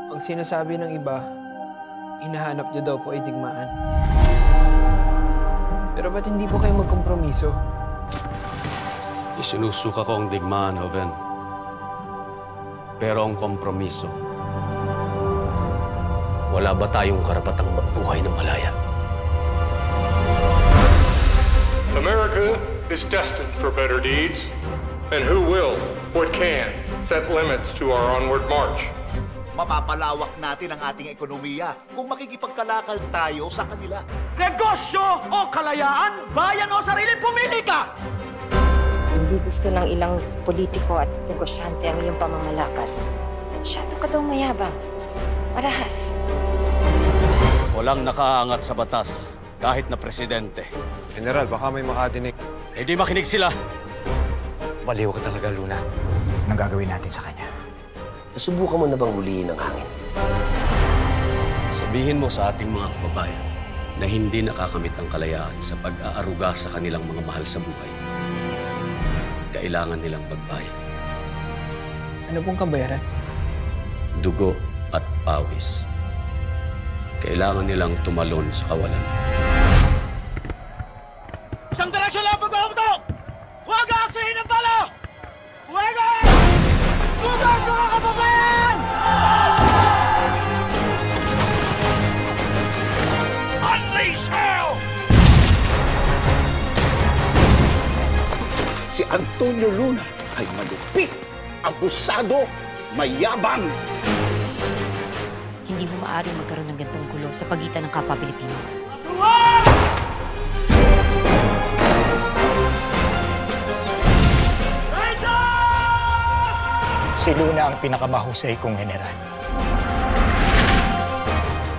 Ang sinasabi ng iba, hinahanap niyo daw po ay digmaan. Pero ba't hindi po kayo magkompromiso? Isinusuka ko ang digmaan, Joven. Pero ang kompromiso, wala ba tayong karapatang magbuhay ng malaya? America is destined for better deeds, and who will, what can, set limits to our onward march. Mapapalawak natin ang ating ekonomiya kung makikipagkalakal tayo sa kanila. Negosyo o kalayaan, bayan o sarili, pumili ka! Hindi gusto ng ilang politiko at negosyante ang iyong pamamalakad. Masyado ka daw mayabang. Marahas. Walang nakaangat sa batas, kahit na presidente. General, baka may makadinig. Hindi makinig sila. Baliw ka talaga, Luna. Anong gagawin natin sa kanya? Nasubukan mo na bang huliin ang hangin? Sabihin mo sa ating mga kababayan na hindi nakakamit ang kalayaan sa pag-aaruga sa kanilang mga mahal sa buhay. Kailangan nilang magbayad. Ano pong kabayaran? Dugo at pawis. Kailangan nilang tumalon sa kawalan. Isang direksyon lang pag-uumtok! Huwag aksihin ng bala! Huwag! Sugat mga kababayan! Unleash hell! Si Antonio Luna ay malupit, abusado, mayabang. Hindi ho maaaring magkaroon ng gantong gulo sa pagitan ng kapwa Pilipino. Si Luna ang pinakamahusay kong general.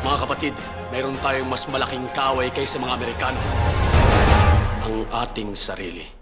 Mga kapatid, mayroon tayong mas malaking kaway kaysa mga Amerikano. Ang ating sarili.